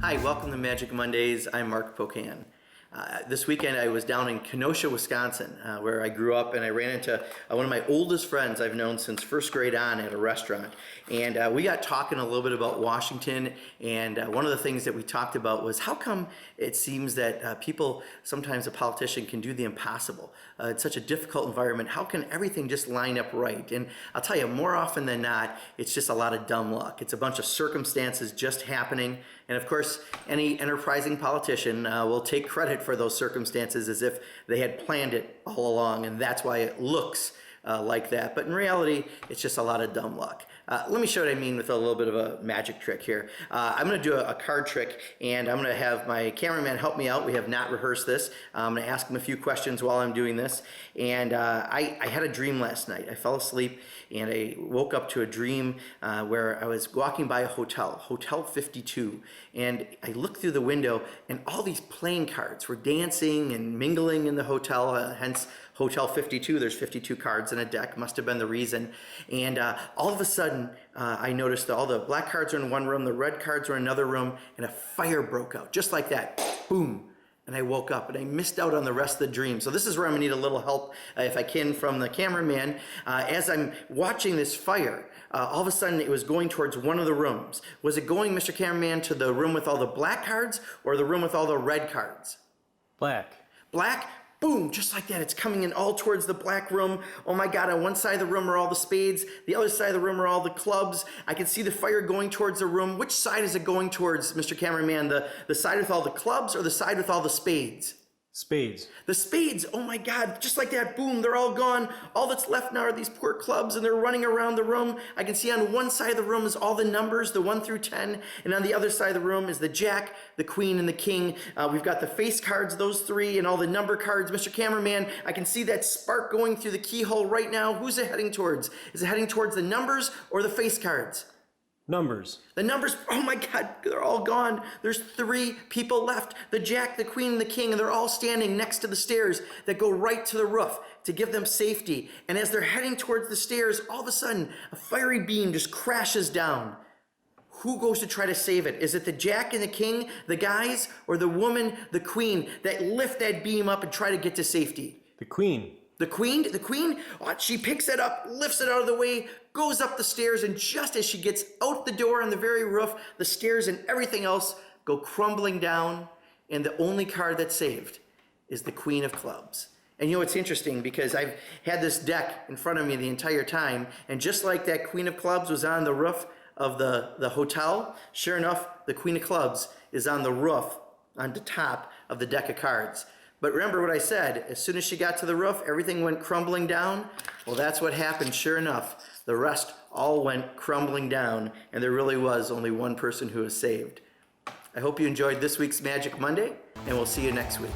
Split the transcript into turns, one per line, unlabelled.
Hi, welcome to Magic Mondays. I'm Mark Pocan. This weekend I was down in Kenosha, Wisconsin, where I grew up, and I ran into one of my oldest friends I've known since first grade on at a restaurant. And we got talking a little bit about Washington, and one of the things that we talked about was how come it seems that people, sometimes a politician can do the impossible. It's such a difficult environment. How can everything just line up right? And I'll tell you, more often than not, it's just a lot of dumb luck. It's a bunch of circumstances just happening. And of course, any enterprising politician will take credit for those circumstances as if they had planned it all along, and that's why it looks like that. But in reality, it's just a lot of dumb luck. Let me show what I mean with a little bit of a magic trick here. I'm going to do a card trick, and I'm going to have my cameraman help me out. We have not rehearsed this. I'm going to ask him a few questions while I'm doing this. And I had a dream last night. I fell asleep, and I woke up to a dream where I was walking by a hotel, Hotel 52, and I looked through the window, and all these playing cards were dancing and mingling in the hotel, hence Hotel 52. There's 52 cards in a deck, must have been the reason. And all of a sudden, I noticed that all the black cards are in one room, the red cards are in another room, and a fire broke out, just like that. Boom. And I woke up, and I missed out on the rest of the dream. So this is where I'm gonna need a little help, if I can, from the cameraman. As I'm watching this fire, all of a sudden it was going towards one of the rooms. Was it going, Mr. Cameraman, to the room with all the black cards or the room with all the red cards?
Black.
Black? Boom, just like that. It's coming in all towards the black room. Oh my God, on one side of the room are all the spades. The other side of the room are all the clubs. I can see the fire going towards the room. Which side is it going towards, Mr. Cameraman? The side with all the clubs or the side with all the spades?
Spades.
The spades, oh my God, just like that, boom, they're all gone. All that's left now are these poor clubs, and they're running around the room. I can see on one side of the room is all the numbers, the 1 through 10, and on the other side of the room is the jack, the queen, and the king. We've got the face cards, those three, and all the number cards. Mr. Cameraman, I can see that spark going through the keyhole right now. Who's it heading towards? Is it heading towards the numbers or the face cards?
Numbers.
The numbers, oh my God, they're all gone. There's 3 people left. The jack, the queen, and the king, and they're all standing next to the stairs that go right to the roof to give them safety. And as they're heading towards the stairs, all of a sudden, a fiery beam just crashes down. Who goes to try to save it? Is it the jack and the king, the guys, or the woman, the queen, that lift that beam up and try to get to safety?
The queen.
The queen, she picks it up, lifts it out of the way, goes up the stairs, and just as she gets out the door on the very roof, the stairs and everything else go crumbling down, and the only card that's saved is the Queen of Clubs. And you know, it's interesting because I've had this deck in front of me the entire time, and just like that Queen of Clubs was on the roof of the hotel, sure enough, the Queen of Clubs is on the roof, on the top of the deck of cards. But remember what I said, as soon as she got to the roof, everything went crumbling down. Well, that's what happened, sure enough. The rest all went crumbling down, and there really was only one person who was saved. I hope you enjoyed this week's Magic Monday, and we'll see you next week.